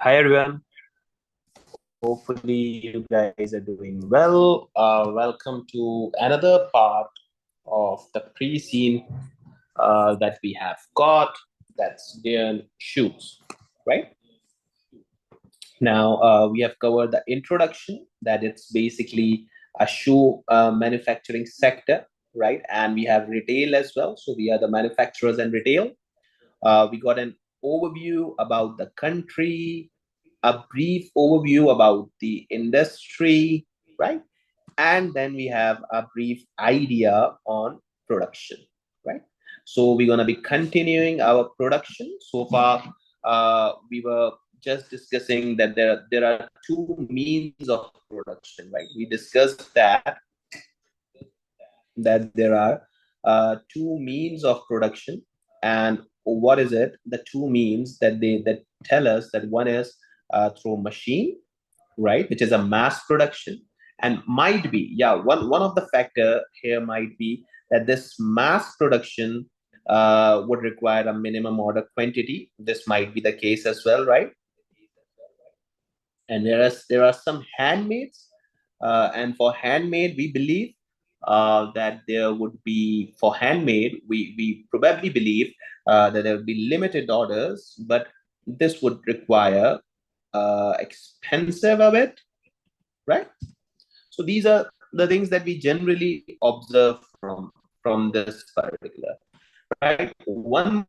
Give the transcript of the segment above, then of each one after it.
Hi everyone. Hopefully you guys are doing well. Welcome to another part of the pre-scene that we have got. That's Dearn Shoes, right? Now we have covered the introduction that it's basically a shoe manufacturing sector, right? And we have retail as well. So we are the manufacturers and retail. We got an overview about the country, a brief overview about the industry, right? And then we have a brief idea on production, right? So we're going to be continuing our production. So far, we were just discussing that there are two means of production, right? We discussed that there are two means of production, and what is it? The two means that tell us that one is through machine, right, which is a mass production, and might be, yeah, one of the factor here might be that this mass production would require a minimum order quantity. This might be the case as well, right? And there are some handmaids, and for handmade we believe that there would be, for handmade we probably believe that there would be limited orders, but this would require expensive of it, right? So these are the things that we generally observe from this particular, right? One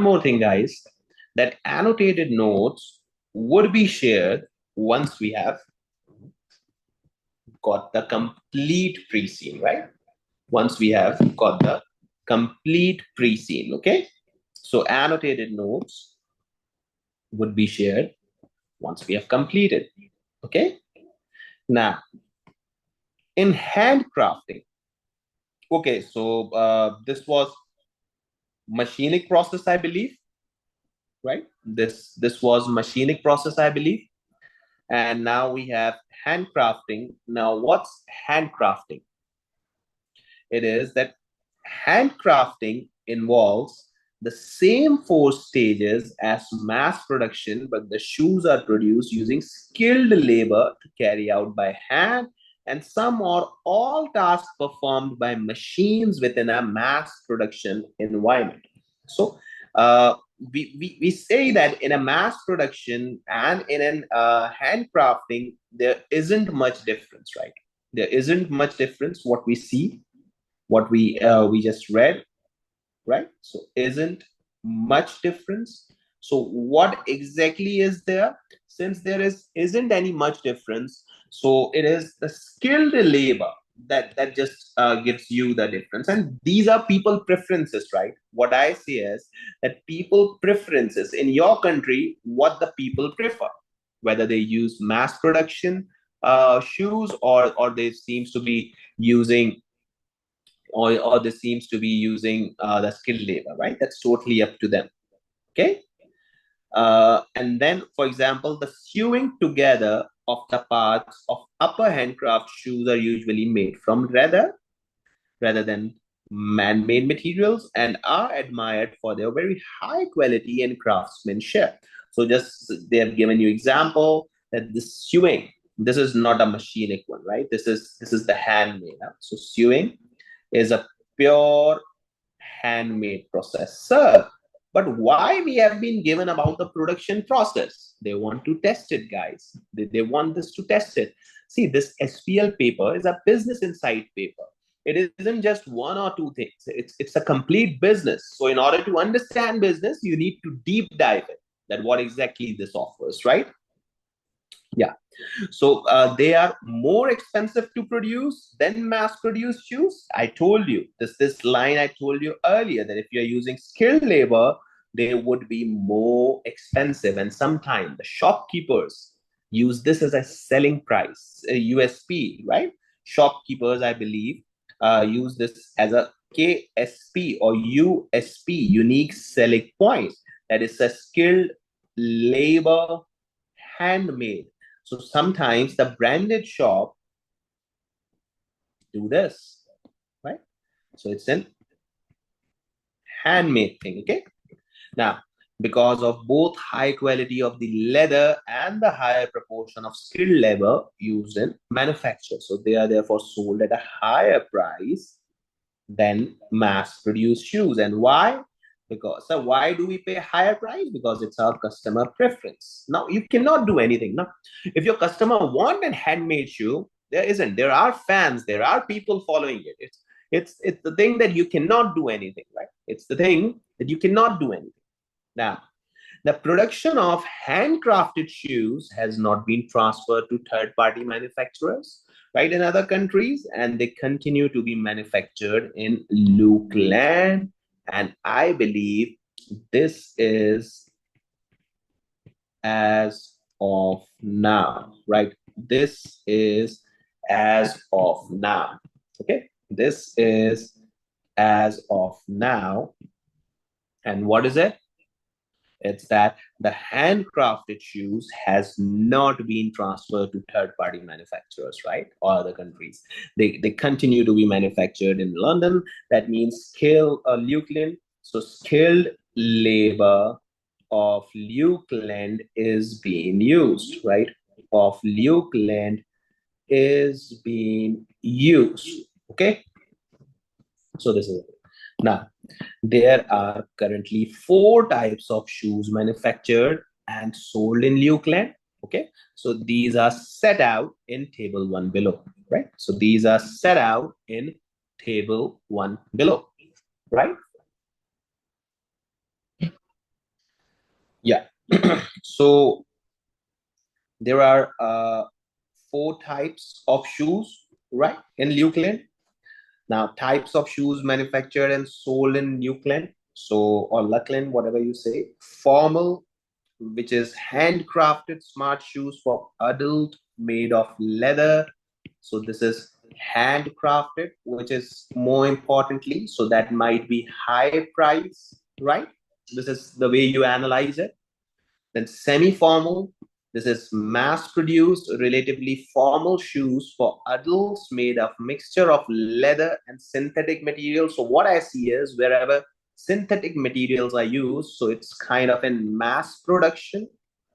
more thing, guys, that annotated notes would be shared once we have got the complete pre-scene, right? Once we have got the complete pre-scene, okay? So annotated notes would be shared once we have completed, okay? Now, in handcrafting, okay, so this was machinic process, I believe, right? This was machinic process, I believe. And now we have handcrafting. Now, what's handcrafting? It is that handcrafting involves the same four stages as mass production, but the shoes are produced using skilled labor to carry out by hand, and some or all tasks performed by machines within a mass production environment. So, we say that in a mass production and in an handcrafting, there isn't much difference, right? There isn't much difference what we see, what we just read, right? So isn't much difference. So what exactly is there? Since there isn't any much difference, so it is the skilled labor that just gives you the difference. And these are people preferences, right? What I say is that people preferences in your country, what the people prefer, whether they use mass production shoes, or they seems to be using, or this seems to be using the skilled labor, right? That's totally up to them. Okay. And then, for example, the sewing together of the parts of upper handcraft shoes are usually made from rather than man-made materials, and are admired for their very high quality and craftsmanship. So just they have given you example that this sewing, this is not a machinic one, right? This is the handmade. So sewing is a pure handmade process. Sir, but why we have been given about the production process? They want to test it, guys. They want this to test it. See, this SPL paper is a business insight paper. It isn't just one or two things. It's a complete business. So in order to understand business, you need to deep dive it. That what exactly this offers, right? Yeah. So they are more expensive to produce than mass-produced shoes. I told you this line I told you earlier, that if you're using skilled labor, they would be more expensive. And sometimes the shopkeepers use this as a selling price, a USP, right? Shopkeepers, I believe, use this as a KSP or USP, unique selling point. That is a skilled labor, handmade. So sometimes the branded shop do this, right? So it's an handmade thing, okay? Now, because of both high quality of the leather and the higher proportion of skilled labor used in manufacture, so they are therefore sold at a higher price than mass-produced shoes. And why? Because why do we pay higher price? Because it's our customer preference. Now you cannot do anything. Now, if your customer want a handmade shoe, there isn't. There are fans. There are people following it. It's the thing that you cannot do anything, right? It's the thing that you cannot do anything. Now, the production of handcrafted shoes has not been transferred to third-party manufacturers, right, in other countries, and they continue to be manufactured in Lukeland. And I believe this is as of now, right? This is as of now, okay? This is as of now. And what is it? It's that the handcrafted shoes has not been transferred to third-party manufacturers, right? Or other countries. They continue to be manufactured in London. That means Lukeland. So skilled labor of Lukeland is being used, right? Of Lukeland is being used. Okay. So this is it. Now, there are currently 4 types of shoes manufactured and sold in Lukeland. Okay, so these are set out in table 1 below, right? So these are set out in table 1 below, right? Yeah. So there are 4 types of shoes, right, in Lukeland. Now, types of shoes manufactured and sold in Lukeland, so, or Luckland, whatever you say. Formal, which is handcrafted smart shoes for adult, made of leather. So this is handcrafted, which is more importantly, so that might be high price, right? This is the way you analyze it. Then semi-formal, this is mass-produced, relatively formal shoes for adults made of mixture of leather and synthetic materials. So what I see is wherever synthetic materials are used, so it's kind of in mass production.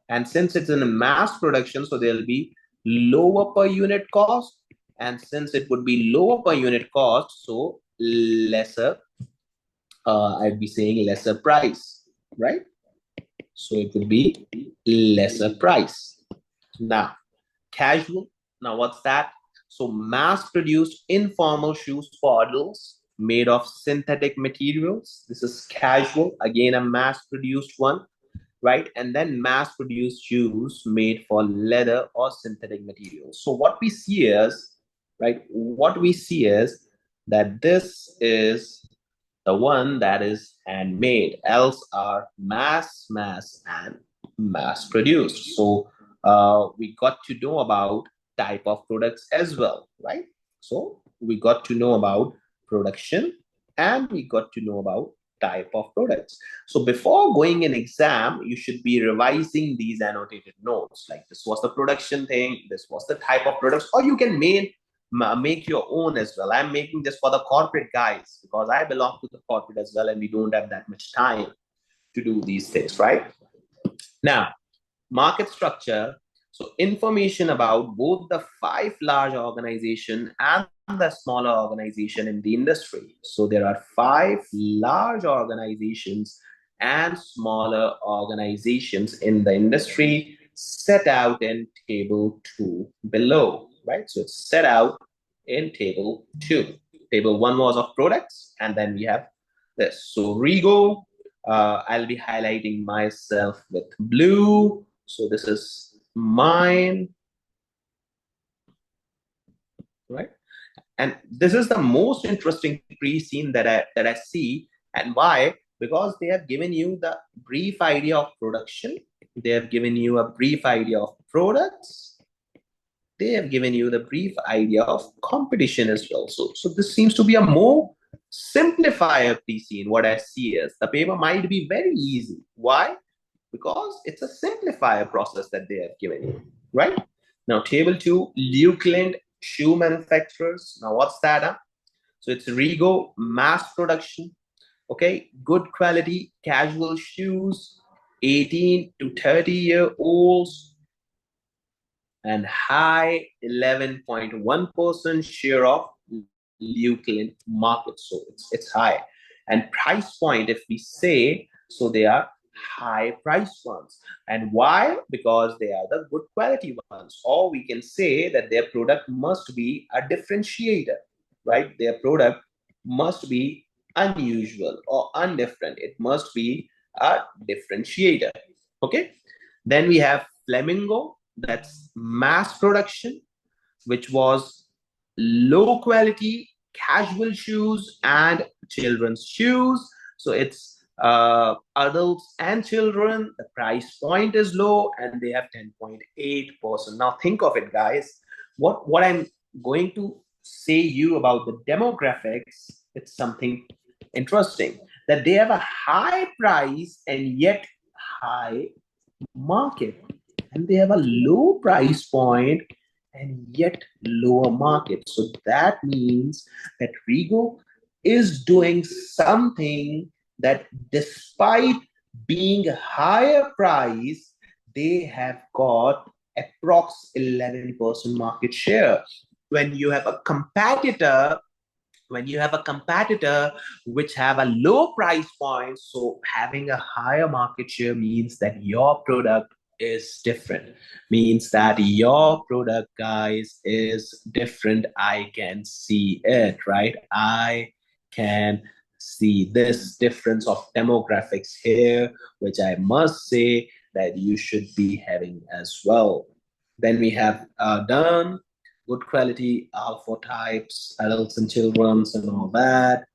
And since it's in a mass production, so there'll be lower per unit cost. And since it would be lower per unit cost, so lesser, I'd be saying lesser price, right? So it would be lesser price. Now, casual. Now, what's that? So mass-produced informal shoes for adults made of synthetic materials. This is casual. Again, a mass-produced one, right? And then mass-produced shoes made for leather or synthetic materials. So what we see is, right? What we see is that this is the one that is handmade, else are mass, and mass produced. So we got to know about type of products as well, right? So we got to know about production and we got to know about type of products. So before going in exam, you should be revising these annotated notes. Like this was the production thing, this was the type of products, or you can make your own as well. I'm making this for the corporate guys because I belong to the corporate as well and we don't have that much time to do these things, right? Now, market structure. So information about both the 5 large organization and the smaller organization in the industry. So there are 5 large organizations and smaller organizations in the industry set out in table 2 below, right? So it's set out in table 2. Table 1 was of products, and then we have this. So Rego, I'll be highlighting myself with blue. So this is mine, right? And this is the most interesting pre-scene that I see. And why? Because they have given you the brief idea of production. They have given you a brief idea of products. They have given you the brief idea of competition as well. So this seems to be a more simplifier pre-seen, what I see is the paper might be very easy. Why? Because it's a simplifier process that they have given you, right? Now, table 2, Lukeland shoe manufacturers. Now, what's that? Huh? So it's Rego mass production. Okay, good quality casual shoes, 18 to 30-year-olds, and high 11.1% share of Lukeland market. So it's high. And price point, if we say, so they are high price ones. And why? Because they are the good quality ones. Or we can say that their product must be a differentiator, right? Their product must be unusual or undifferent. It must be a differentiator. Okay. Then we have Flamingo, that's mass production, which was low quality casual shoes and children's shoes. So it's adults and children. The price point is low and they have 10.8%. Now think of it, guys. What I'm going to say you about the demographics, it's something interesting that they have a high price and yet high market, and they have a low price point and yet lower market. So that means that Rego is doing something that despite being a higher price, they have got approx 11% market share. When you have a competitor, which have a low price point, so having a higher market share means that your product is different, means that your product, guys, is different. I can see it, right? I can see this difference of demographics here, which I must say that you should be having as well. Then we have done good quality alpha types, adults and children's and all that.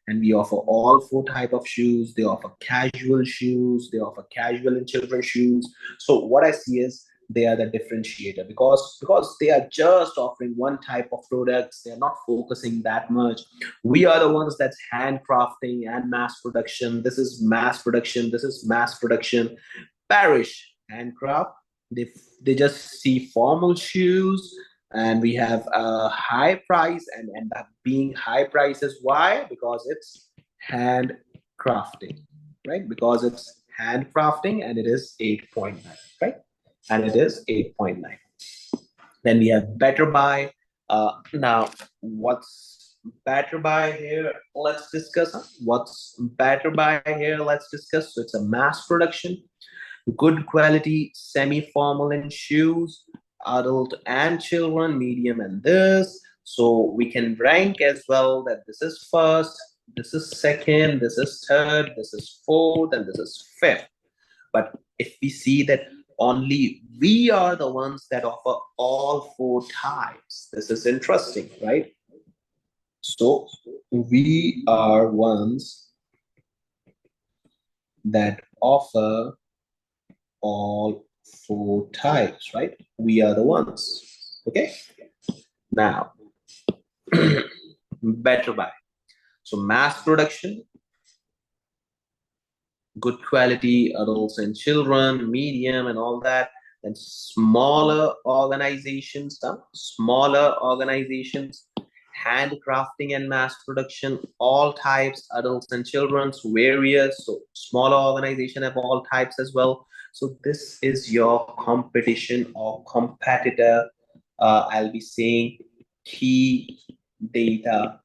And we offer all 4 types of shoes. They offer casual shoes. They offer casual and children's shoes. So what I see is they are the differentiator because they are just offering one type of products. They're not focusing that much. We are the ones that's handcrafting and mass production. This is mass production. This is mass production. Parish handcraft. They just see formal shoes, and we have a high price, and that being high prices, why? Because it's handcrafting, right? Because it's handcrafting and it is 8.9, right? And it is 8.9. Then we have better buy. Now what's better buy here? Let's discuss. What's better buy here? Let's discuss. So it's a mass production, good quality semi-formal in shoes, adult and children, medium and this. So we can rank as well that this is first, this is second, this is third, this is fourth, and this is fifth. But if we see that only we are the ones that offer all 4 types, this is interesting, right? So we are ones that offer all 4 types, right? We are the ones. Okay. Now, better buy. So mass production, good quality, adults and children, medium and all that. Then smaller organizations, handcrafting and mass production, all types, adults and children's, various. So smaller organization have all types as well. So this is your competition or competitor. I'll be saying key data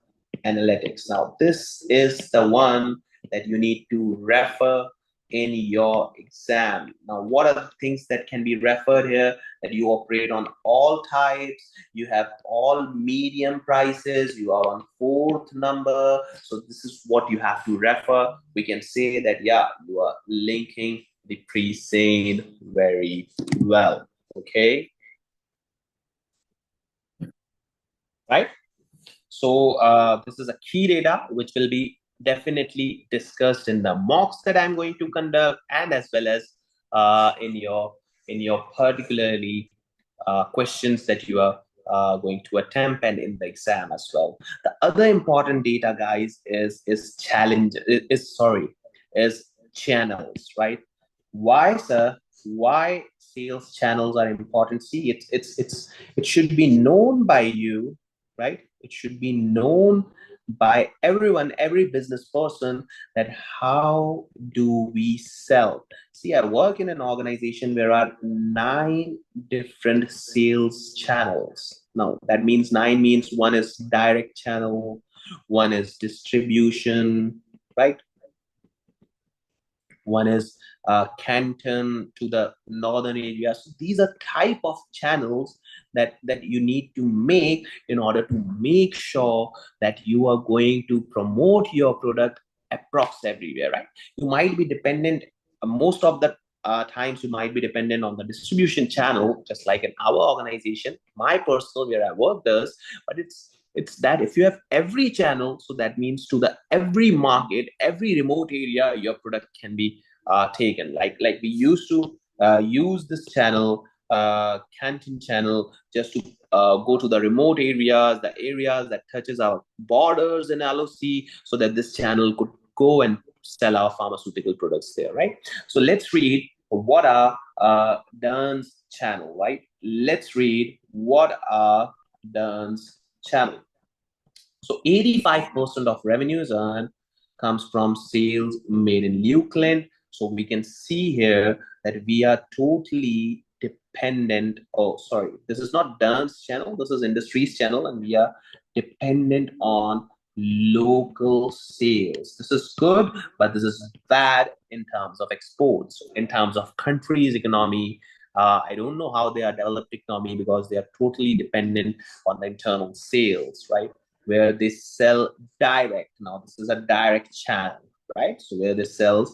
analytics. Now, this is the one that you need to refer in your exam. Now, what are the things that can be referred here? That you operate on all types, you have all medium prices, you are on 4th number. So this is what you have to refer. We can say that, yeah, you are linking the pre-seen very well. Okay. Right. So this is a key data which will be definitely discussed in the mocks that I'm going to conduct, and as well as in your particularly questions that you are going to attempt and in the exam as well. The other important data, guys, is channels, right? Why, sir? Why sales channels are important? See, it should be known by you, right? It should be known by everyone, every business person, that how do we sell? See, I work in an organization where there are 9 different sales channels. Now, that means 9 means one is direct channel, one is distribution, right? One is Canton to the northern area. So these are type of channels that you need to make in order to make sure that you are going to promote your product approx everywhere, right? You might be dependent, most of the times you might be dependent on the distribution channel, just like in our organization, my personal where I work does, but it's that if you have every channel, so that means to the every market, every remote area, your product can be taken. Like we used to use this channel, Canton channel, just to go to the remote areas, the areas that touches our borders in LOC, so that this channel could go and sell our pharmaceutical products there, right? So let's read what are Dearn's channel, right? Let's read what are Dearn's channel. So 85% of revenues earned comes from sales made in Lukeland. So we can see here that we are totally dependent. Oh, sorry, this is not Dearn's channel. This is industry's channel, and we are dependent on local sales. This is good, but this is bad in terms of exports, in terms of country's economy. I don't know how they are developed economy, because they are totally dependent on the internal sales, right? Where they sell direct. Now, this is a direct channel, right? So where they sell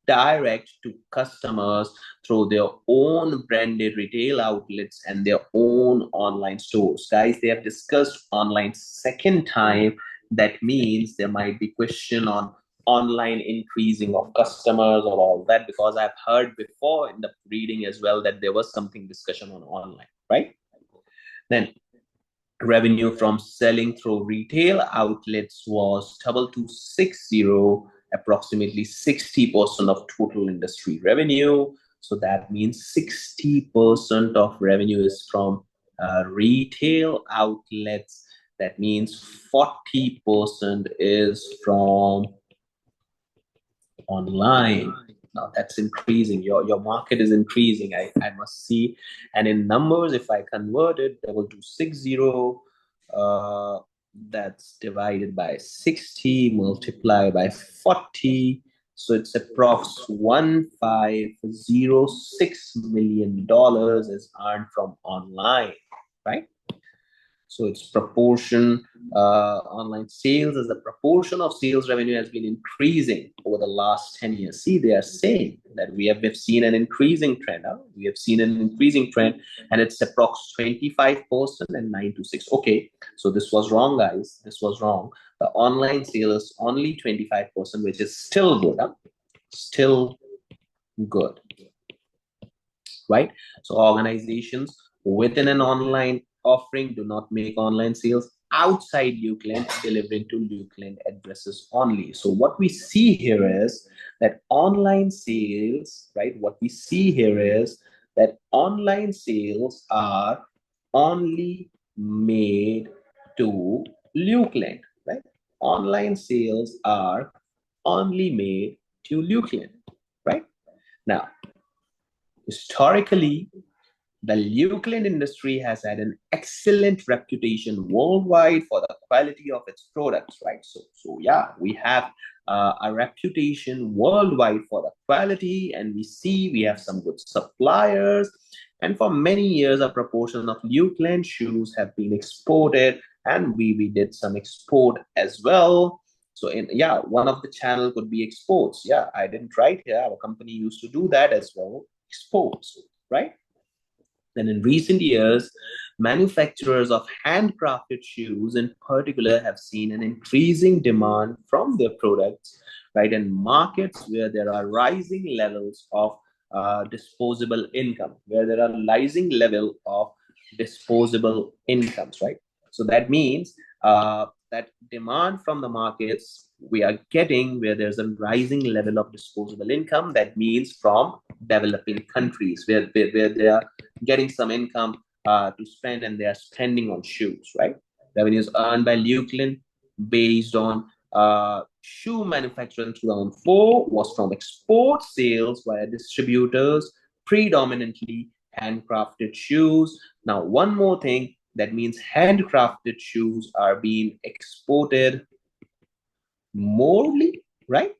direct to customers through their own branded retail outlets and their own online stores. Guys, they have discussed online second time. That means there might be question on online increasing of customers or all that, because I've heard before in the reading as well that there was something discussion on online, right? Then revenue from selling through retail outlets was 2260, approximately 60% of total industry revenue. So that means 60% of revenue is from retail outlets. That means 40% is from online. Now that's increasing. Your market is increasing. I must see. And in numbers, if I convert it, 2260, that's divided by 60, multiplied by 40. So it's approx $1506 million is earned from online, right? So its proportion, online sales as a proportion of sales revenue has been increasing over the last 10 years. See, they are saying that we've seen an increasing trend. We have seen an increasing trend, and it's approx 25% and 926. Okay, so this was wrong, guys. This was wrong. The online sale is only 25%, which is still good. Still good, right? So organizations within an online offering do not make online sales outside Lukeland, delivering to Lukeland addresses only. So what we see here is that online sales, right? What we see here is that online sales are only made to Lukeland, right? Online sales are only made to Lukeland, right? Now, historically, the Lukeland industry has had an excellent reputation worldwide for the quality of its products, right? So yeah, we have a reputation worldwide for the quality, and we have some good suppliers. And for many years, a proportion of Lukeland shoes have been exported, and we did some export as well. So one of the channel could be exports. Yeah, I didn't write here. Our company used to do that as well, exports, right? Then in recent years, manufacturers of handcrafted shoes in particular have seen an increasing demand from their products, right? In markets where there are rising levels of disposable income, where there are rising level of disposable incomes, right? So that means that demand from the markets we are getting where there's a rising level of disposable income. That means from developing countries where they are getting some income to spend, and they are spending on shoes, right? Revenues earned by Lukeland based on shoe manufacturing in 2004 was from export sales via distributors, predominantly handcrafted shoes. Now, one more thing, that means handcrafted shoes are being exported morely, right?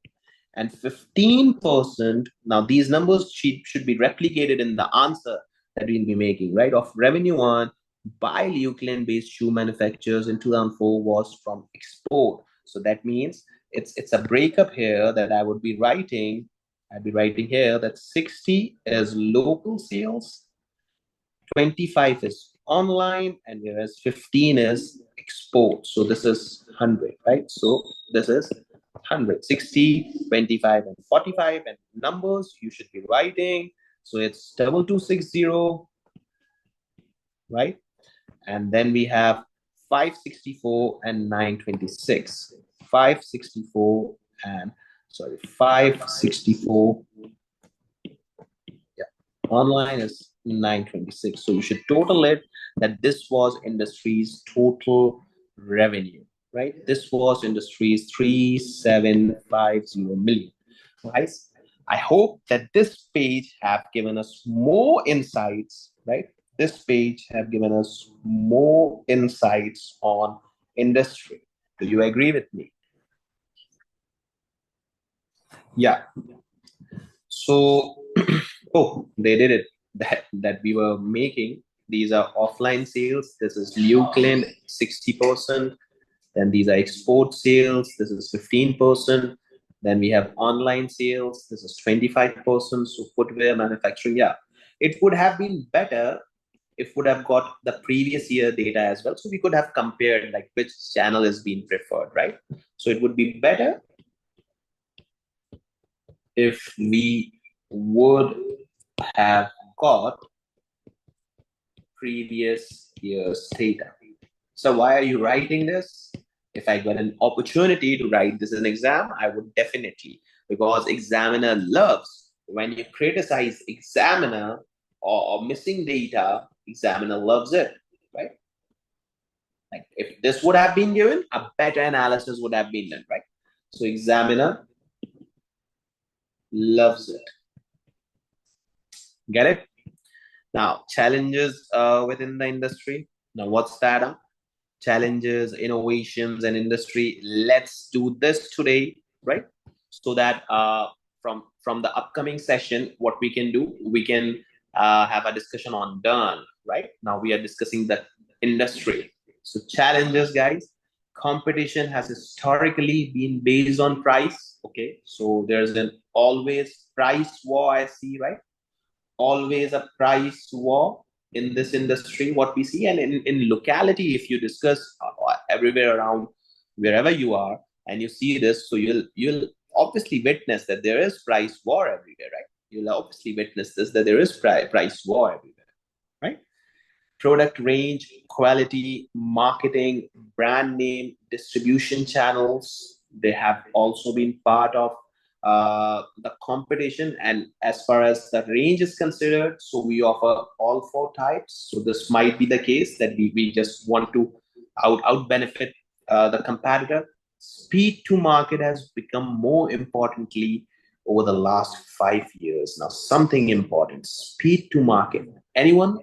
And 15%, now these numbers should be replicated in the answer that we'll be making, right? Of revenue earned by Lukeland-based shoe manufacturers in 2004 was from export. So that means it's a breakup here that I would be writing. I'd be writing here that 60 is local sales, 25 is online, and whereas 15 is export. So this is 100, right? So this is 100, 60, 25, and 45. And numbers you should be writing. So it's 2260, right? And then we have 564 and 926. 564 and, sorry, 564. Yeah, online is 926. So you should total it, that this was industry's total revenue, right? This was industry's 3750 million. Guys, I hope that this page have given us more insights, right? This page have given us more insights on industry. Do you agree with me? Yeah. So, oh, they did it. That we were making. These are offline sales. This is Lukeland, 60%. Then these are export sales. This is 15%. Then we have online sales. This is 25%. So footwear manufacturing, yeah, it would have been better if would have got the previous year data as well. So we could have compared like which channel is being preferred, right? So it would be better if we would have got previous year's data. So why are you writing this? If I got an opportunity to write this in an exam, I would definitely, because examiner loves when you criticize examiner or missing data, examiner loves it, right? Like if this would have been given, a better analysis would have been done, right? So examiner loves it. Get it? Now, challenges within the industry. Now, what's that? Challenges, innovations, and industry. Let's do this today, right? So that from the upcoming session, what we can do, we can have a discussion on Dearn, right? Now we are discussing the industry. So challenges, guys. Competition has historically been based on price. Okay, so there's an always price war, I see, right? Always a price war in this industry, what we see. And in locality, if you discuss everywhere around, wherever you are, and you see this, so you'll obviously witness that there is price war everywhere, right? You'll obviously witness this, that there is price war everywhere, right? Product range, quality, marketing, brand name, distribution channels, they have also been part of the competition. And as far as the range is considered, so we offer all four types. So this might be the case that we just want to out benefit the competitor. Speed to market has become more importantly over the last 5 years. Now, something important, speed to market. Anyone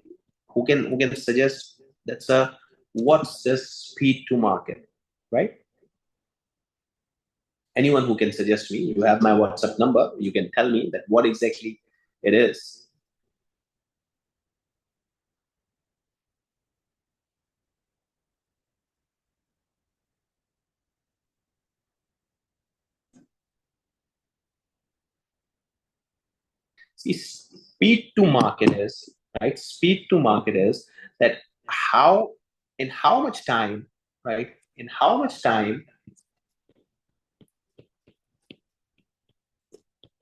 who can suggest that's a what's this speed to market, right? Anyone who can suggest me, you have my WhatsApp number, you can tell me that what exactly it is. See, speed to market is, right? Speed to market is that how, in how much time, right? In how much time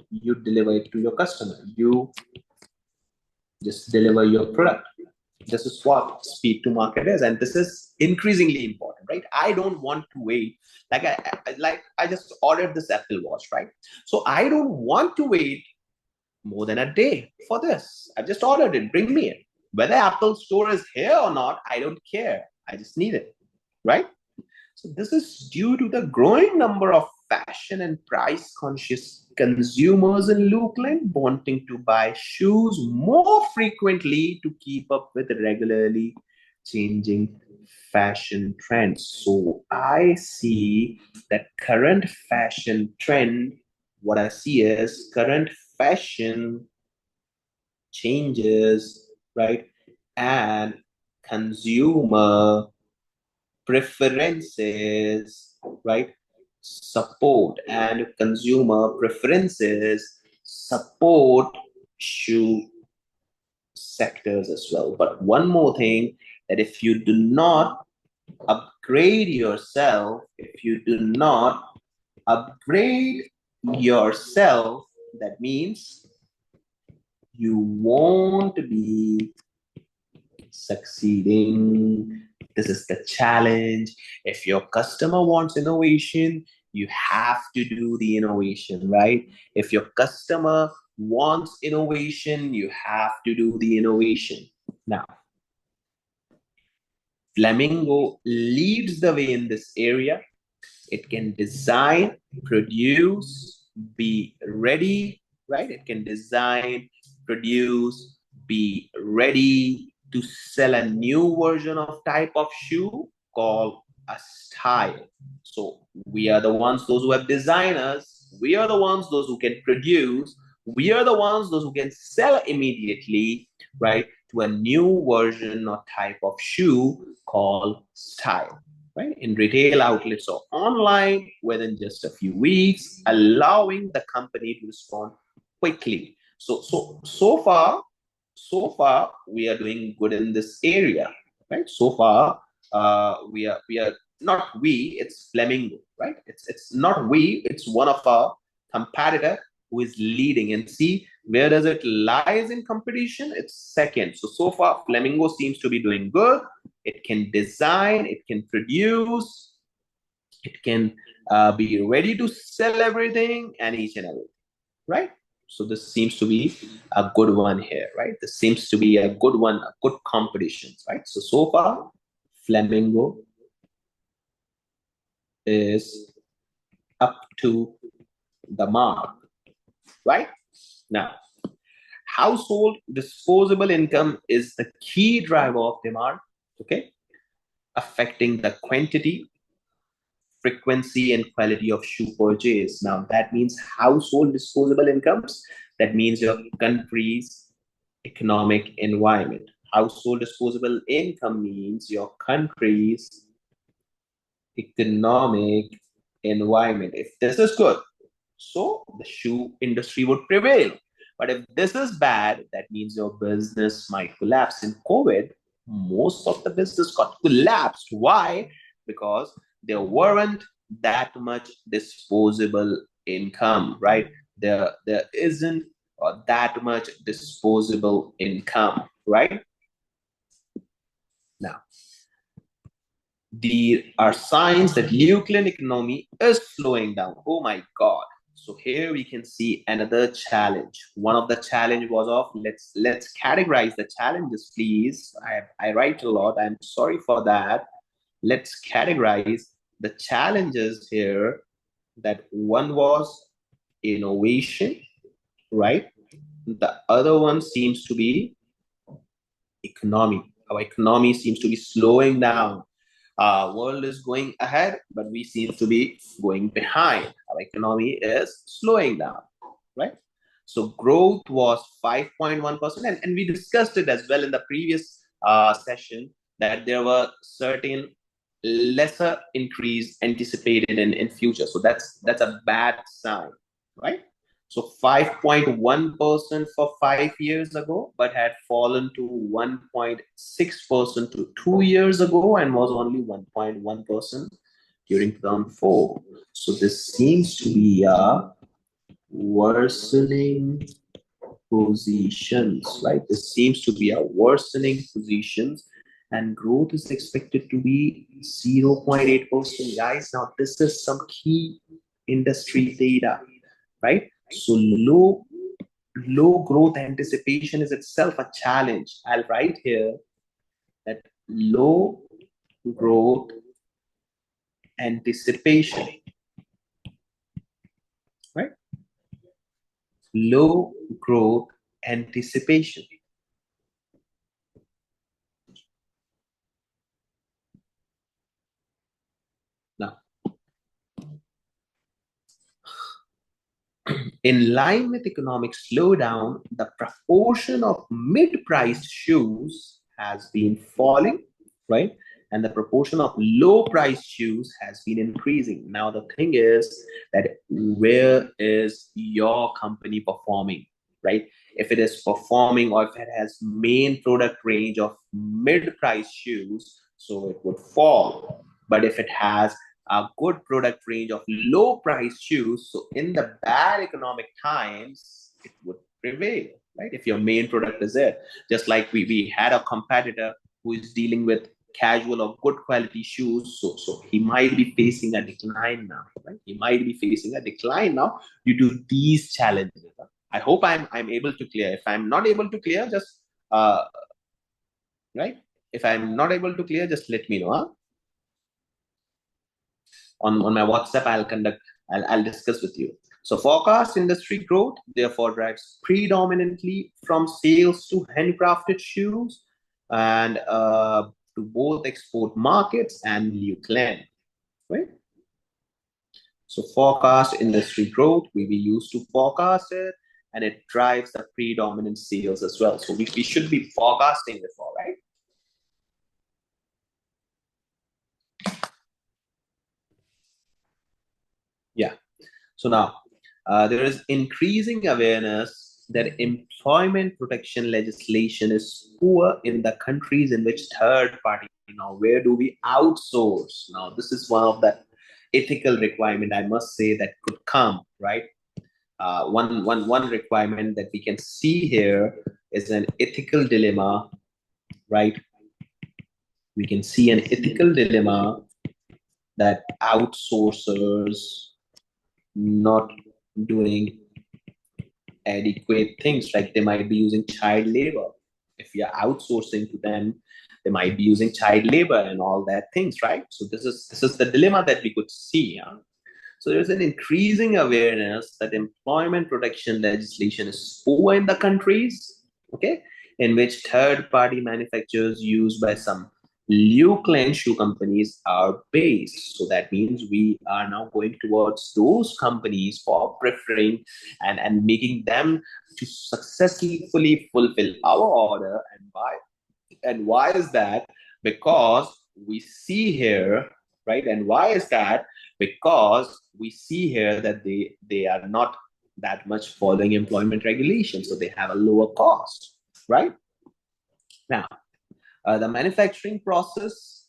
you deliver it to your customer. You just deliver your product. This is what speed to market is, and this is increasingly important, right? I don't want to wait. I just ordered this Apple Watch, right? So I don't want to wait more than a day for this. I've just ordered it. Bring me it. Whether Apple Store is here or not, I don't care. I just need it, right? So this is due to the growing number of fashion and price conscious consumers in Lukeland wanting to buy shoes more frequently to keep up with regularly changing fashion trends. So I see that current fashion trend, what I see is current fashion changes, right? And consumer preferences, right? Support and consumer preferences support shoe sectors as well. But one more thing, that if you do not upgrade yourself, if you do not upgrade yourself, that means you won't be succeeding. This is the challenge. If your customer wants innovation, you have to do the innovation, right? If your customer wants innovation, you have to do the innovation. Now, Flamingo leads the way in this area. It can design, produce, be ready, right? It can design, produce, be ready to sell a new version of type of shoe called a style. So we are the ones, those who have designers. We are the ones, those who can produce. We are the ones, those who can sell immediately, right, to a new version or type of shoe called style, right, in retail outlets or online within just a few weeks, allowing the company to respond quickly. So far we are doing good in this area, right? So far we are not we, it's Flamingo, right? It's not we, it's one of our competitor who is leading. And see, where does it lies in competition? It's second. So far Flamingo seems to be doing good. It can design, it can produce, it can be ready to sell everything and each and everything, right? So this seems to be a good one here, right? This seems to be a good one, a good competition, right? So far, Flamingo is up to the mark, right? Now, household disposable income is the key driver of demand, okay? Affecting the quantity, frequency, and quality of shoe purchase. Now, that means household disposable incomes. That means your country's economic environment. Household disposable income means your country's economic environment. If this is good, so the shoe industry would prevail. But if this is bad, that means your business might collapse. In COVID, most of the business got collapsed. Why? Because there weren't that much disposable income, right? There isn't that much disposable income, right? Now, there are signs that Euclidean economy is slowing down. Oh my God. So here we can see another challenge. One of the challenge was of, let's categorize the challenges, please. I write a lot. I'm sorry for that. Let's categorize the challenges here. That one was innovation, right? The other one seems to be economy. Our economy seems to be slowing down. World is going ahead, but we seem to be going behind. Our economy is slowing down, right? So growth was 5.1%, and we discussed it as well in the previous session, that there were certain lesser increase anticipated in future. So that's a bad sign, right? So 5.1% for 5 years ago, but had fallen to 1.6% to 2 years ago, and was only 1.1% during 2004. So this seems to be a worsening positions, right? This seems to be a worsening positions, and growth is expected to be 0.8%. Guys, now this is some key industry data, right? So low growth anticipation is itself a challenge. I'll write here that low growth anticipation, right? Low growth anticipation. Now, in line with economic slowdown, the proportion of mid-priced shoes has been falling, right? And the proportion of low-priced shoes has been increasing. Now, the thing is that where is your company performing, right? If it is performing, or if it has main product range of mid-priced shoes, so it would fall. But if it has a good product range of low price shoes, so in the bad economic times, it would prevail, right? If your main product is there. Just like we had a competitor who is dealing with casual or good quality shoes, so he might be facing a decline now, right? He might be facing a decline now due to these challenges. I hope I'm able to clear. If I'm not able to clear, just right? If I'm not able to clear, just let me know. Huh? On my WhatsApp, I'll discuss with you. So forecast industry growth therefore drives predominantly from sales to handcrafted shoes and to both export markets and new client, right? So forecast industry growth, we used to forecast it, and it drives the predominant sales as well. So we should be forecasting before, right? Yeah. So now there is increasing awareness that employment protection legislation is poor in the countries in which third party. Now, where do we outsource? Now, this is one of the ethical requirement, I must say, that could come, right? One requirement that we can see here is an ethical dilemma, right? We can see an ethical dilemma that outsourcers not doing adequate things, like they might be using child labor. If you're outsourcing to them, they might be using child labor and all that things, right? So this is the dilemma that we could see. Huh? So there's an increasing awareness that employment protection legislation is poor in the countries, okay, in which third-party manufacturers used by some Luke shoe companies are based. So that means we are now going towards those companies for preferring and making them to successfully fulfill our order. And why is that? Because we see here, right? And why is that? Because we see here that they are not that much following employment regulations, so they have a lower cost, right? Now, the manufacturing process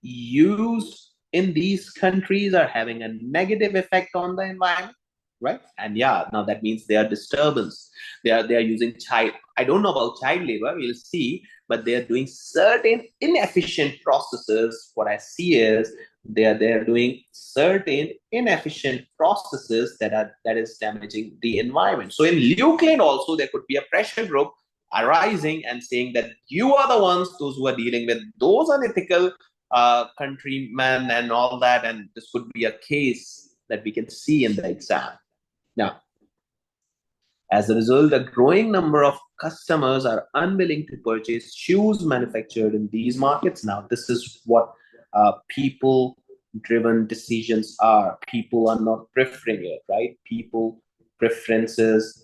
used in these countries are having a negative effect on the environment, right? And yeah, now that means they are disturbance. They are using child. I don't know about child labor. We'll see, but they are doing certain inefficient processes. What I see is they are doing certain inefficient processes that is damaging the environment. So in Luke also there could be a pressure group arising and saying that you are the ones, those who are dealing with those unethical countrymen and all that, and this could be a case that we can see in the exam. Now, as a result, a growing number of customers are unwilling to purchase shoes manufactured in these markets. Now, this is what people-driven decisions are. People are not preferring it, right? People preferences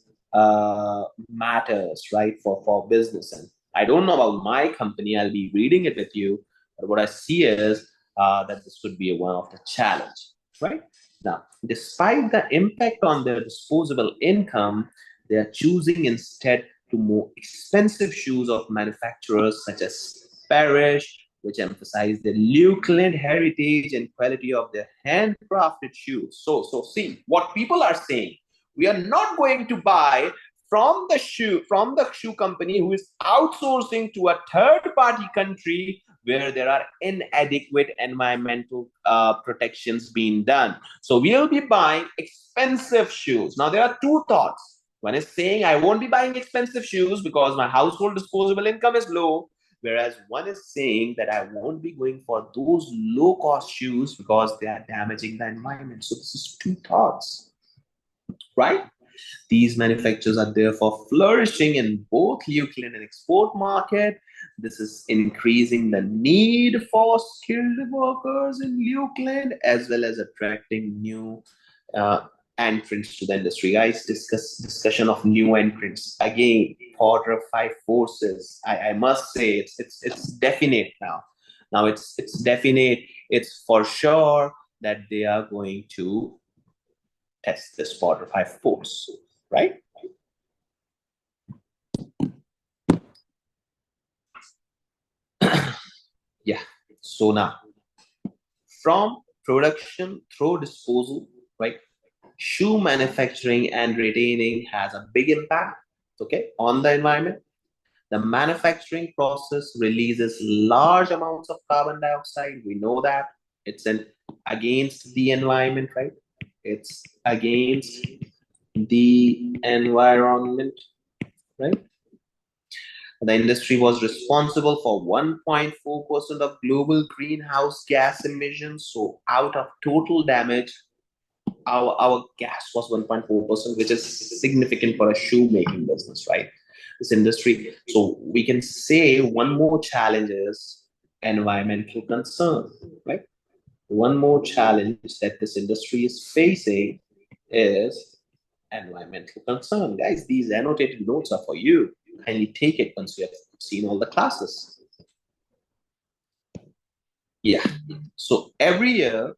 matters, right, for business. And I don't know about my company. I'll be reading it with you. But what I see is that this could be one of the challenge, right? Now, despite the impact on their disposable income, they are choosing instead to more expensive shoes of manufacturers such as Parrish, which emphasize the Lukeland heritage and quality of their handcrafted shoes. So see what people are saying. We are not going to buy from the shoe company who is outsourcing to a third party country where there are inadequate environmental protections being done. So we'll be buying expensive shoes. Now there are two thoughts. One is saying I won't be buying expensive shoes because my household disposable income is low. Whereas one is saying that I won't be going for those low cost shoes because they are damaging the environment. So this is two thoughts, right? These manufacturers are therefore flourishing in both local and export market. This is increasing the need for skilled workers in local as well as attracting new entrants to the industry. Guys, discussion of new entrants again. Order of 5 forces. I must say it's definite now. Now it's definite. It's for sure that they are going to test this order 5 force, right? Yeah. So now, from production through disposal, right? Shoe manufacturing and retaining has a big impact, okay, on the environment. The manufacturing process releases large amounts of carbon dioxide. We know that it's against the environment, right? It's against the environment, right? The industry was responsible for 1.4% of global greenhouse gas emissions. So out of total damage, our gas was 1.4%, which is significant for a shoemaking business, right? This industry. So we can say one more challenge is environmental concern, right? One more challenge that this industry is facing is environmental concern. Guys, these annotated notes are for you. Kindly take it once you have seen all the classes. Yeah. So every year,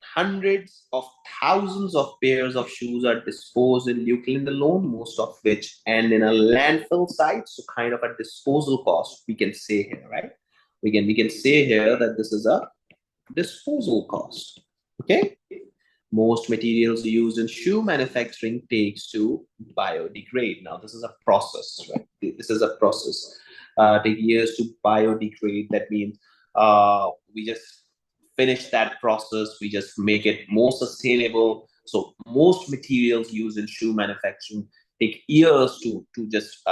hundreds of thousands of pairs of shoes are disposed in Euclid alone, most of which end in a landfill site. So kind of a disposal cost, we can say here, right? We can say here that this is a disposal cost. Okay. Most materials used in shoe manufacturing takes to biodegrade. Now, this is a process, right? This is a process. Take years to biodegrade. That means we just finish that process. We just make it more sustainable. So most materials used in shoe manufacturing take years to just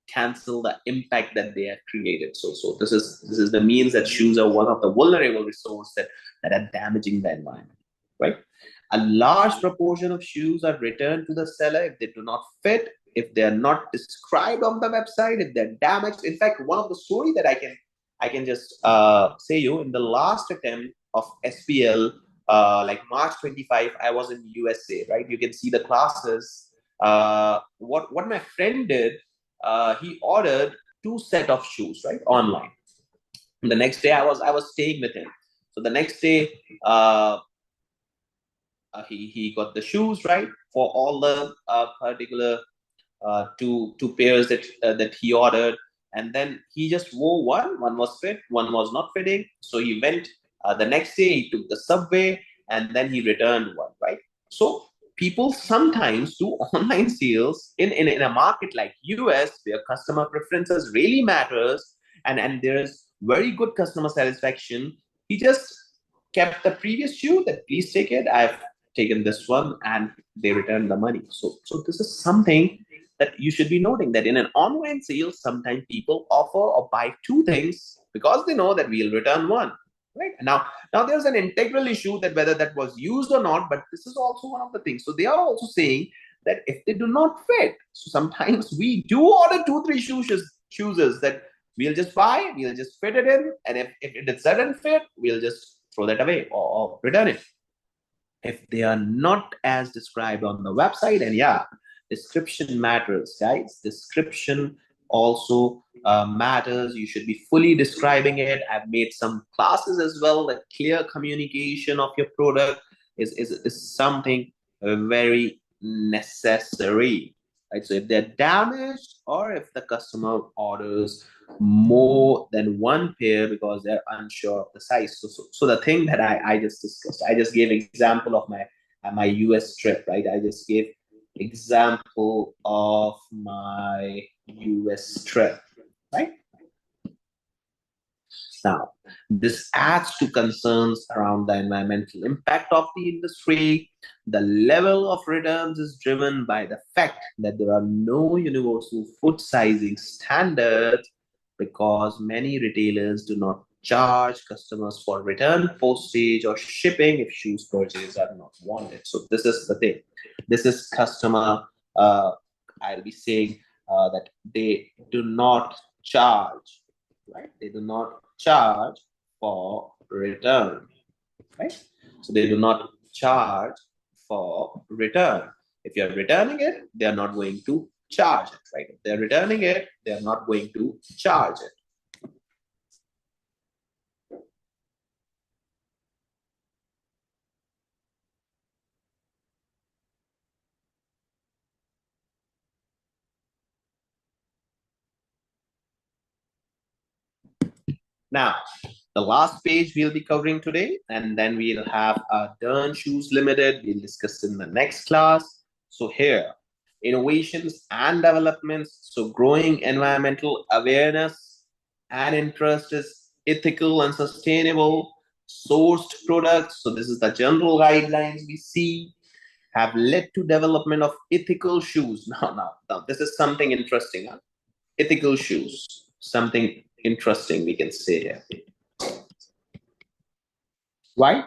cancel the impact that they have created. So this is the means that shoes are one of the vulnerable resources that are damaging the environment, right? A large proportion of shoes are returned to the seller if they do not fit, if they are not described on the website, if they're damaged. In fact, one of the story that I can just say you in the last attempt of SBL, like March 25, I was in USA, right? You can see the classes. What my friend did, he ordered 2 set of shoes, right, online. And the next day I was staying with him. So the next day, he got the shoes, right, for all the particular two pairs that he ordered, and then he just wore one was fit, one was not fitting. So he went the next day, he took the subway, and then he returned one, right? So people sometimes do online sales in a market like US, where customer preferences really matters, and there's very good customer satisfaction. He just kept the previous shoe, that please take it, I've taken this one, and they returned the money. So this is something that you should be noting, that in an online sale, sometimes people offer or buy 2 things because they know that we'll return one, right? Now there's an integral issue that whether that was used or not, but this is also one of the things. So they are also saying that if they do not fit, so sometimes we do order 2-3 shoes that we'll just buy, we'll just fit it in, and if it doesn't fit, we'll just throw that away or return it if they are not as described on the website. And yeah, description matters, guys. Description also matters. You should be fully describing it. I've made some classes as well, that clear communication of your product is something very necessary, right? So if they're damaged, or if the customer orders more than 1 pair because they're unsure of the size. So the thing that I just discussed, I just gave example of my US trip, right? I just gave example of my US trip, right? Now, this adds to concerns around the environmental impact of the industry. The level of returns is driven by the fact that there are no universal food sizing standards because many retailers do not charge customers for return postage or shipping if shoes purchased are not wanted. So this is the thing. This is customer, I'll be saying that they do not charge, right? They do not charge for return, right? So they do not charge for return. If you're returning it, they are not going to charge it, right? If they're returning it, they are not going to charge it. Now, the last page we'll be covering today, and then we'll have a Dearn Shoes Limited. We'll discuss in the next class. So here, innovations and developments. So growing environmental awareness and interest is ethical and sustainable sourced products. So this is the general guidelines we see have led to development of ethical shoes. Now, this is something interesting. Huh? Ethical shoes, something interesting we can say here. Why?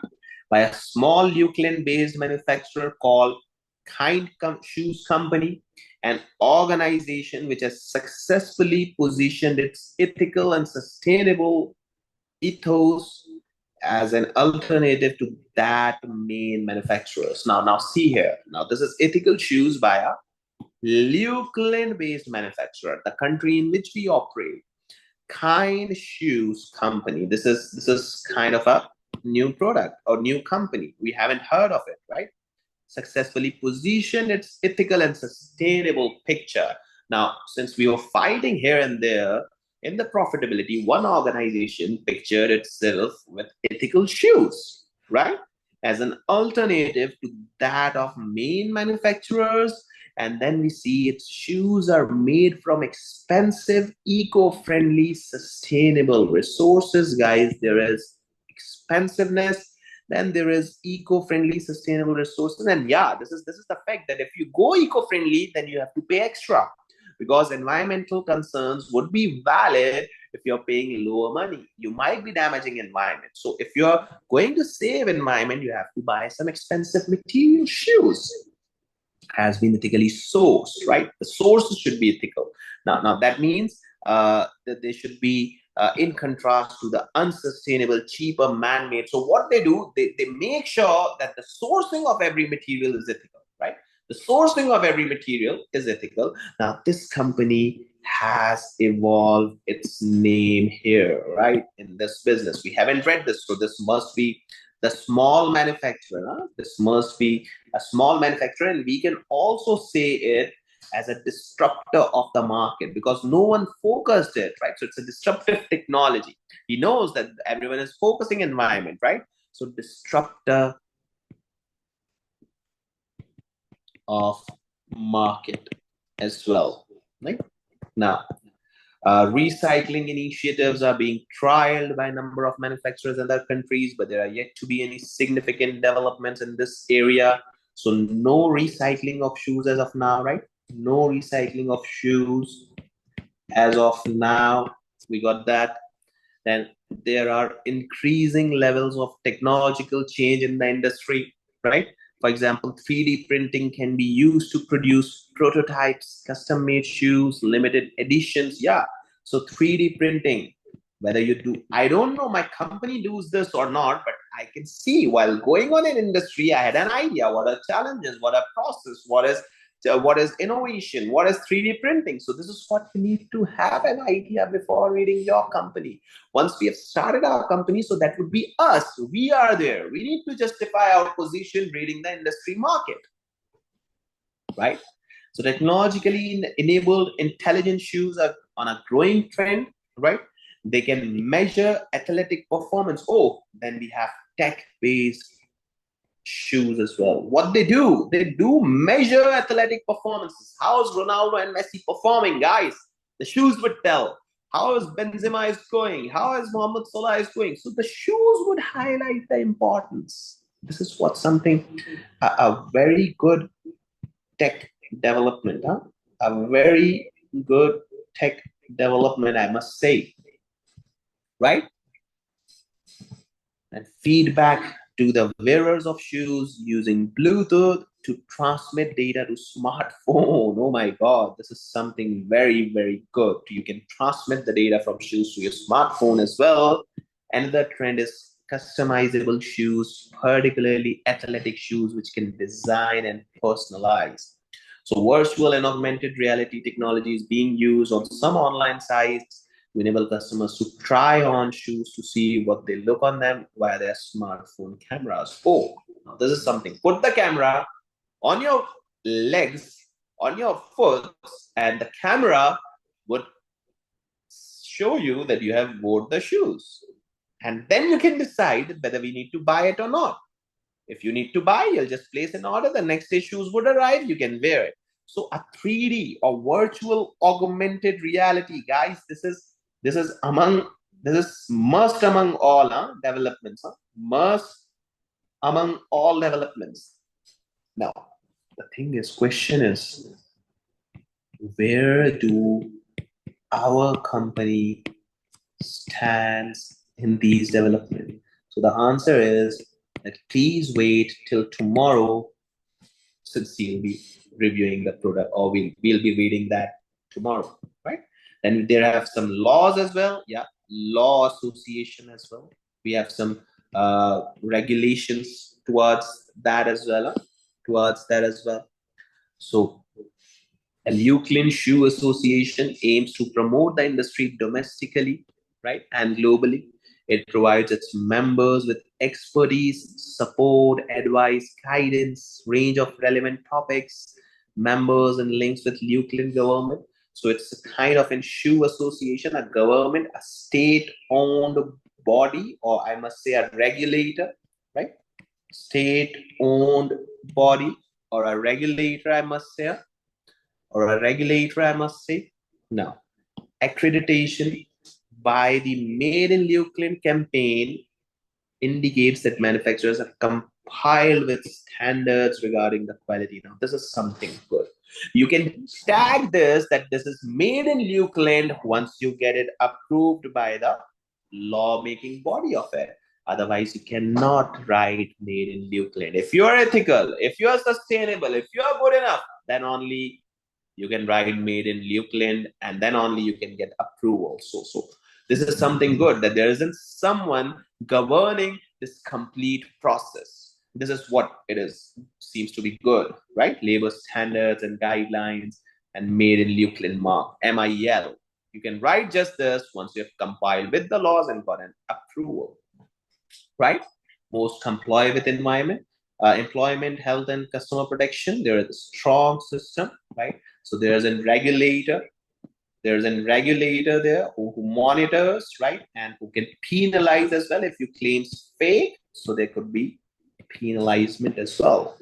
By a small Euclid-based manufacturer called Shoes Company, an organization which has successfully positioned its ethical and sustainable ethos as an alternative to that main manufacturers. Now see here. Now this is ethical shoes by a Euclid-based manufacturer, the country in which we operate. Shoes Company. This is kind of a new product or new company. We haven't heard of it, right? Successfully positioned its ethical and sustainable picture. Now, since we were fighting here and there in the profitability, one organization pictured itself with ethical shoes, right? As an alternative to that of main manufacturers. And then we see its shoes are made from expensive, eco-friendly, sustainable resources. Guys, there is expensiveness, then there is eco-friendly, sustainable resources. And yeah, this is the fact that if you go eco-friendly, then you have to pay extra because environmental concerns would be valid if you're paying lower money. You might be damaging environment. So if you're going to save environment, you have to buy some expensive material shoes. Has been ethically sourced, right? The sources should be ethical. Now that means that they should be in contrast to the unsustainable, cheaper, man-made. So what they do, they make sure that the sourcing of every material is ethical, right? The sourcing of every material is ethical. Now this company has evolved its name here, right? In this business, we haven't read this, so this must be the small manufacturer. Huh? This must be a small manufacturer, and we can also say it as a disruptor of the market because no one focused it, right? So it's a disruptive technology. He knows that everyone is focusing environment, right? So disruptor of market as well, right? Now, recycling initiatives are being trialed by a number of manufacturers in other countries, but there are yet to be any significant developments in this area. So no recycling of shoes as of now, right? No recycling of shoes as of now. We got that. Then there are increasing levels of technological change in the industry, right? For example, 3D printing can be used to produce prototypes, custom-made shoes, limited editions. Yeah, so 3D printing, whether you do, I don't know my company does this or not, but I can see while going on in industry, I had an idea what are challenges, what are process, what is innovation, what is 3D printing. So this is what you need to have an idea before reading your company. Once we have started our company, so that would be us. We are there. We need to justify our position reading the industry market, right? So technologically enabled intelligent shoes are on a growing trend, right? They can measure athletic performance. Oh, then we have tech-based shoes as well. What they do measure athletic performances. How is Ronaldo and Messi performing, guys? The shoes would tell. How is Benzema is going? How is Mohamed Salah is going? So the shoes would highlight the importance. This is what something, a very good tech development, huh? A very good tech development, I must say, right? And feedback to the wearers of shoes using Bluetooth to transmit data to smartphone. Oh my God, this is something very, very good. You can transmit the data from shoes to your smartphone as well. Another trend is customizable shoes, particularly athletic shoes, which can design and personalize. So virtual and augmented reality technology is being used on some online sites to enable customers to try on shoes to see what they look on them via their smartphone cameras. Oh, now this is something. Put the camera on your legs, on your foot, and the camera would show you that you have bought the shoes. And then you can decide whether we need to buy it or not. If you need to buy, you'll just place an order. The next day shoes would arrive. You can wear it. So a 3D or virtual augmented reality, guys, this is must among all developments. Must among all developments. Now, the question is, where do our company stands in these developments? So the answer is that please wait till tomorrow, since you'll be reviewing the product, or we'll be reading that tomorrow, right? Then there have some laws as well. Yeah, law association as well. We have some regulations towards that as well. So a Euclid Shoe Association aims to promote the industry domestically, right, and globally. It provides its members with expertise, support, advice, guidance, range of relevant topics, members and links with Euclid government. So it's a kind of a shoe association, a government, a state-owned body, or I must say a regulator, right? State-owned body or a regulator, I must say. Now, accreditation by the Made in Euclid campaign indicates that manufacturers have compiled with standards regarding the quality. Now, this is something good. You can tag this that this is made in Euclid once you get it approved by the lawmaking body of it. Otherwise, you cannot write made in Euclid. If you are ethical, if you are sustainable, if you are good enough, then only you can write made in Euclid, and then only you can get approval. So this is something good, that there isn't someone governing this complete process. This is what it is. Seems to be good, right? Labor standards and guidelines and made in Euclid mark, MIL. You can write just this once you have compiled with the laws and got an approval, right? Most comply with environment. Employment, health, and customer protection. There is a strong system, right? So there's a regulator. There's a regulator there who monitors, right? And who can penalize as well if you claim fake. So there could be penalizement as well.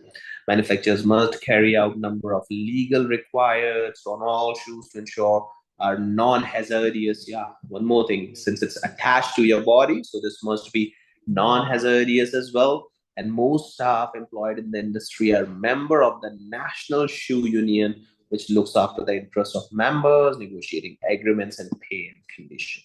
Manufacturers must carry out number of legal requirements on all shoes to ensure are non-hazardous. Yeah, one more thing, since it's attached to your body, so this must be non-hazardous as well. And most staff employed in the industry are member of the National Shoe Union, which looks after the interests of members, negotiating agreements and pay and condition.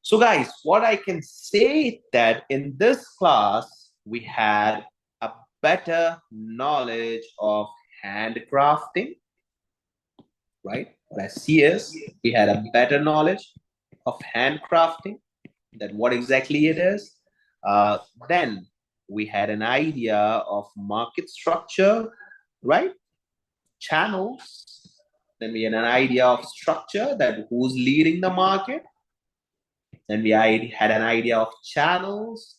So guys, what I can say that in this class, we had a better knowledge of handcrafting, right? What I see is we had a better knowledge of handcrafting, that what exactly it is. Then we had an idea of market structure, right? Channels. Then we had an idea of structure, that who's leading the market. Then we had an idea of channels,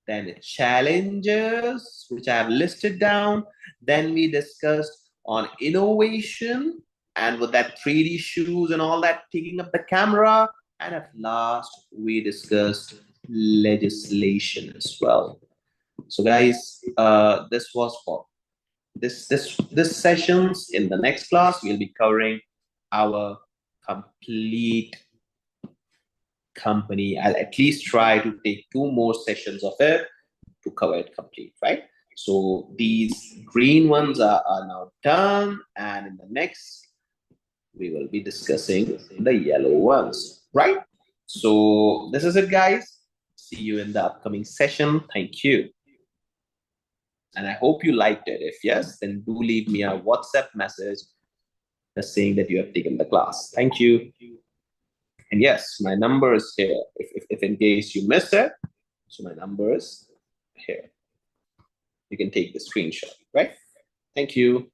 then challenges, which I have listed down. Then we discussed on innovation, and with that 3D shoes and all that, taking up the camera. And at last, we discussed legislation as well. So guys, this was for this sessions. In the next class, we'll be covering our complete company. I'll at least try to take 2 more sessions of it to cover it complete, right? So these green ones are now done, and in the next we will be discussing the yellow ones, right? So this is it, guys. See you in the upcoming session. Thank you. And I hope you liked it. If yes, then do leave me a WhatsApp message saying that you have taken the class. Thank you. And yes, my number is here. If in case you missed it, so my number is here. You can take the screenshot, right? Thank you.